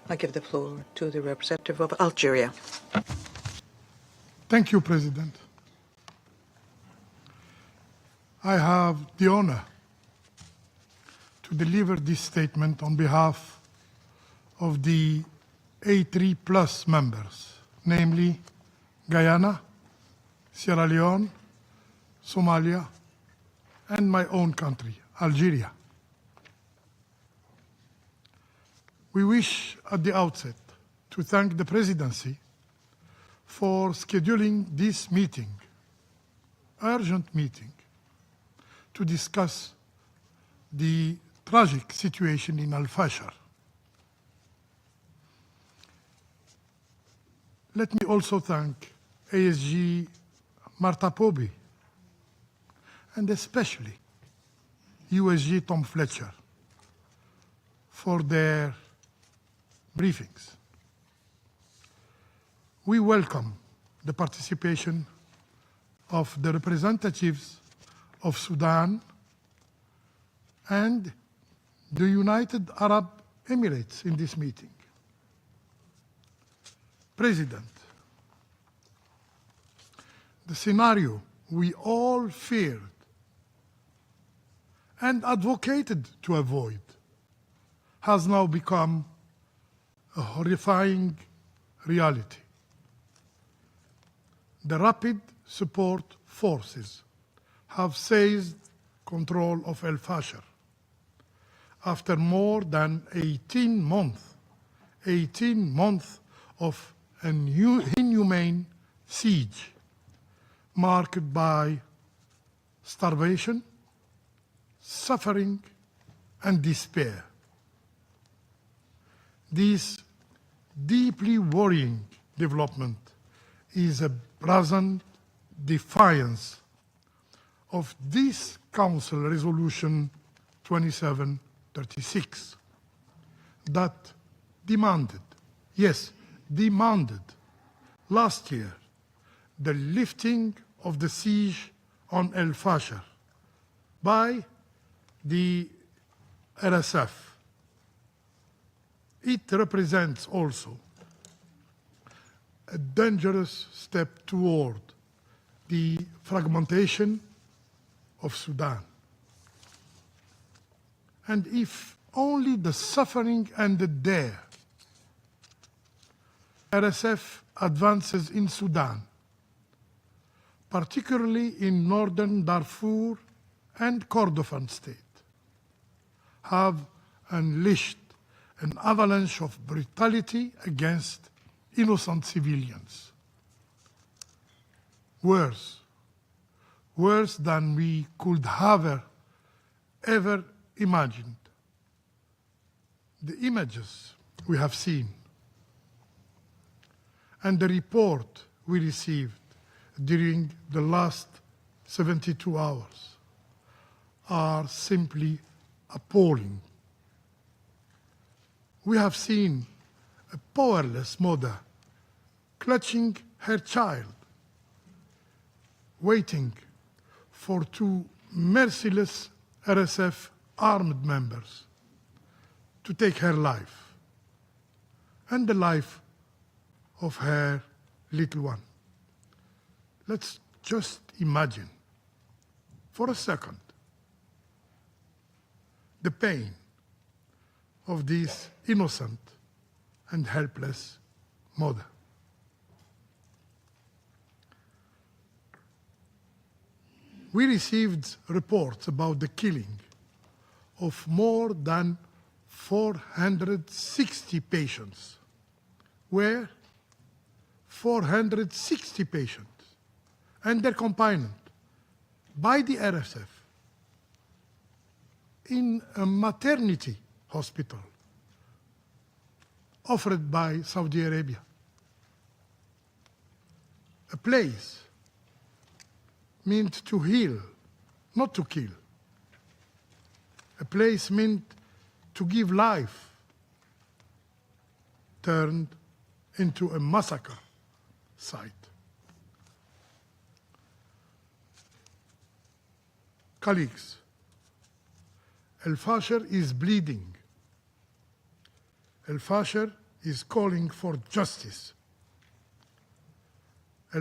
I give the floor to the representative of Algeria. Thank you, President. I have the honor to deliver this statement on behalf of the A3 plus members, namely Guyana, Sierra Leone, Somalia, and my own country, Algeria. We wish at the outset to thank the Presidency for scheduling this meeting, urgent meeting, to discuss the tragic situation in Fasher. Let me also thank ASG Marta Pobi and especially USG Tom Fletcher for their briefings. We welcome the participation of the representatives of Sudan and the United Arab Emirates in this meeting. President, the scenario we all feared and advocated to avoid has now become a horrifying reality. The Rapid Support Forces have seized control of Fasher after more than 18 months of an inhumane siege marked by starvation, suffering, and despair. This deeply worrying development is a brazen defiance of this Council Resolution 2736 that demanded last year the lifting of the siege on Fasher by the RSF. It represents also a dangerous step toward the fragmentation of Sudan. And if only the suffering ended there, RSF advances in Sudan, particularly in northern Darfur and Kordofan state, have unleashed an avalanche of brutality against innocent civilians. Worse than we could have ever imagined. The images we have seen and the report we received during the last 72 hours are simply appalling. We have seen a powerless mother clutching her child, waiting for two merciless RSF armed members to take her life and the life of her little one. Let's just imagine for a second the pain of this innocent and helpless mother. We received reports about the killing of more than 460 patients. Where 460 patients and their companion by the RSF in a maternity hospital offered by Saudi Arabia. A place meant to heal, not to kill. A place meant to give life, turned into a massacre site. Colleagues, Fasher is bleeding. Fasher is calling for justice.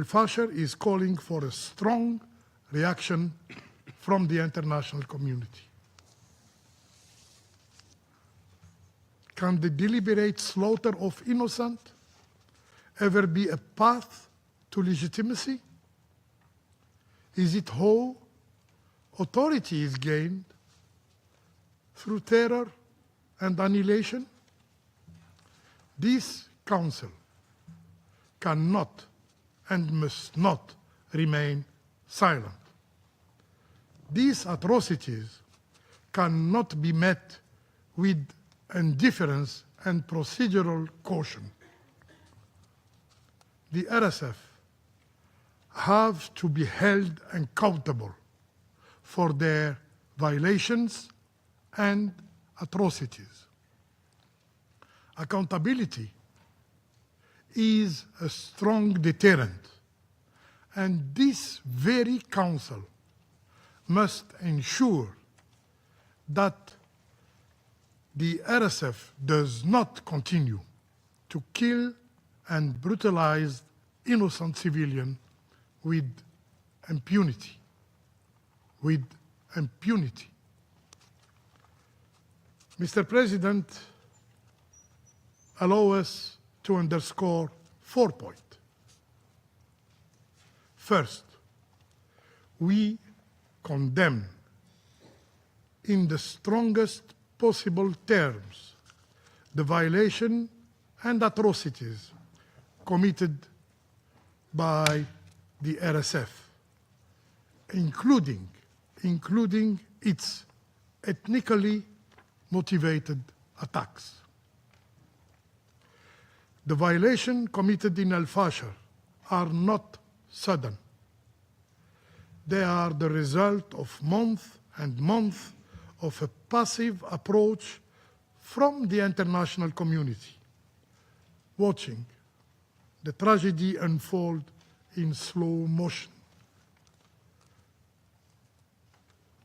Fasher is calling for a strong reaction from the international community. Can the deliberate slaughter of innocent ever be a path to legitimacy? Is it how authority is gained? Through terror and annihilation? This Council cannot and must not remain silent. These atrocities cannot be met with indifference and procedural caution. The RSF have to be held accountable for their violations and atrocities. Accountability is a strong deterrent, and this very Council must ensure that the RSF does not continue to kill and brutalize innocent civilians with impunity. Mr. President, allow us to underscore 4 points. First, we condemn in the strongest possible terms the violation and atrocities committed by the RSF, including its ethnically motivated attacks. The violations committed in Fasher are not sudden. They are the result of months and months of a passive approach from the international community, watching the tragedy unfold in slow motion.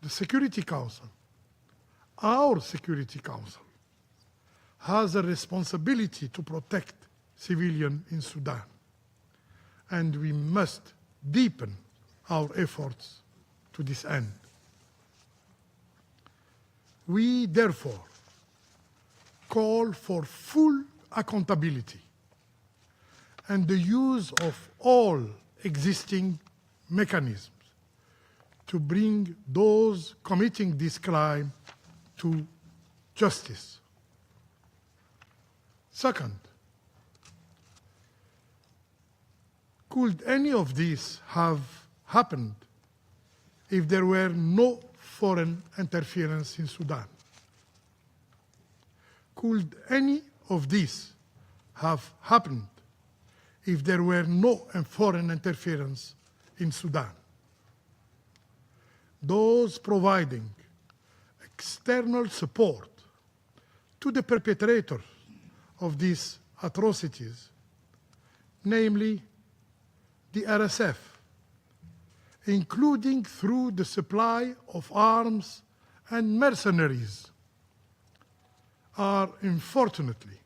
The Security Council, our Security Council, has a responsibility to protect civilians in Sudan, and we must deepen our efforts to this end. We therefore call for full accountability and the use of all existing mechanisms to bring those committing this crime to justice. Second, could any of this have happened if there were no foreign interference in Sudan? Could any of this have happened if there were no foreign interference in Sudan? Those providing external support to the perpetrators of these atrocities, namely the RSF, including through the supply of arms and mercenaries, are unfortunately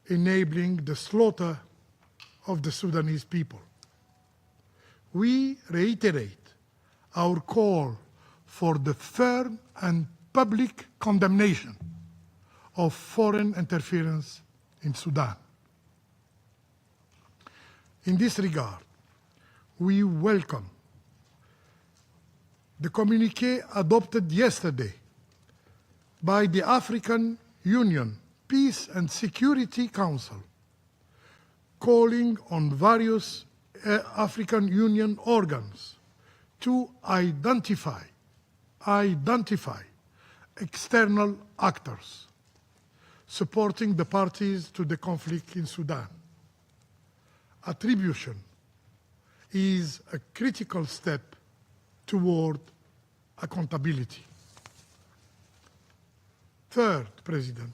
enabling the slaughter of the Sudanese people. We reiterate our call for the firm and public condemnation of foreign interference in Sudan. In this regard, we welcome the communiqué adopted yesterday by the African Union Peace and Security Council, calling on various African Union organs to identify external actors supporting the parties to the conflict in Sudan. Attribution is a critical step toward accountability. Third, President,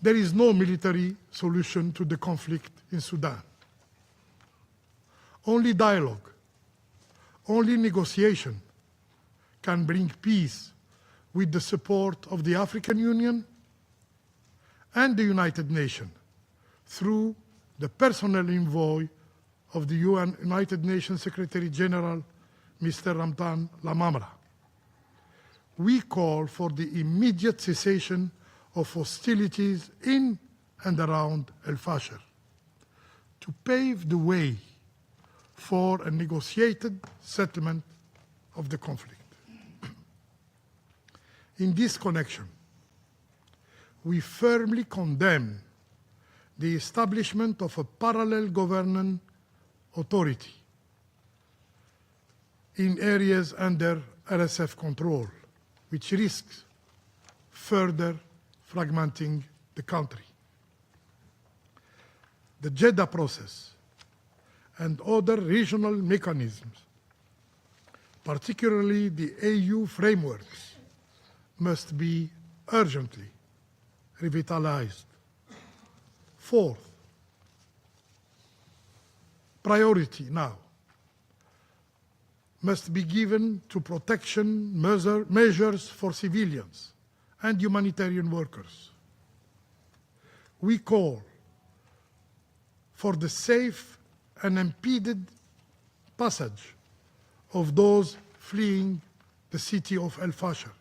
there is no military solution to the conflict in Sudan. Only dialogue, only negotiation can bring peace with the support of the African Union and the United Nations through the personal envoy of the United Nations Secretary General, Mr. Ramtan Lamamra. We call for the immediate cessation of hostilities in and around El Fasher to pave the way for a negotiated settlement of the conflict. In this connection, we firmly condemn the establishment of a parallel governing authority in areas under RSF control, which risks further fragmenting the country. The Jeddah process and other regional mechanisms, particularly the AU frameworks, must be urgently revitalized. Fourth, priority now must be given to protection measures for civilians and humanitarian workers. We call for the safe and unimpeded passage of those fleeing the city of El Fasher.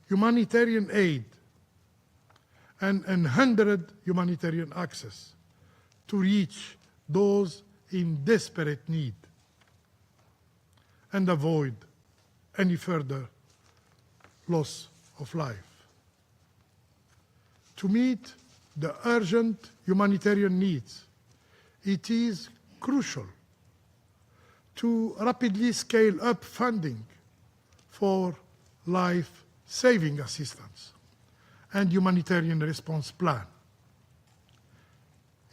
Humanitarian aid and unhindered humanitarian access to reach those in desperate need and avoid any further loss of life. To meet the urgent humanitarian needs, it is crucial to rapidly scale up funding for life-saving assistance and humanitarian response plan.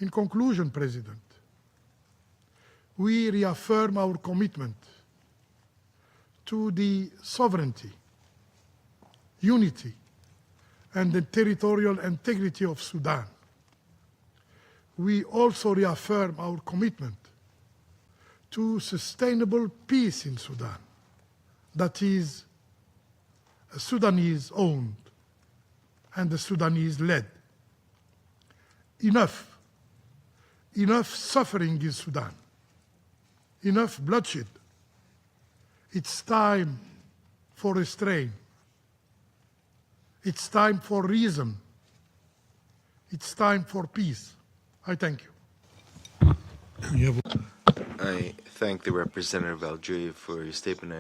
In conclusion, President, we reaffirm our commitment to the sovereignty, unity, and the territorial integrity of Sudan. We also reaffirm our commitment to sustainable peace in Sudan that is Sudanese-owned and the Sudanese-led. Enough suffering in Sudan, enough bloodshed. It's time for restraint. It's time for reason. It's time for peace. I thank you. I thank the representative of Algeria for your statement.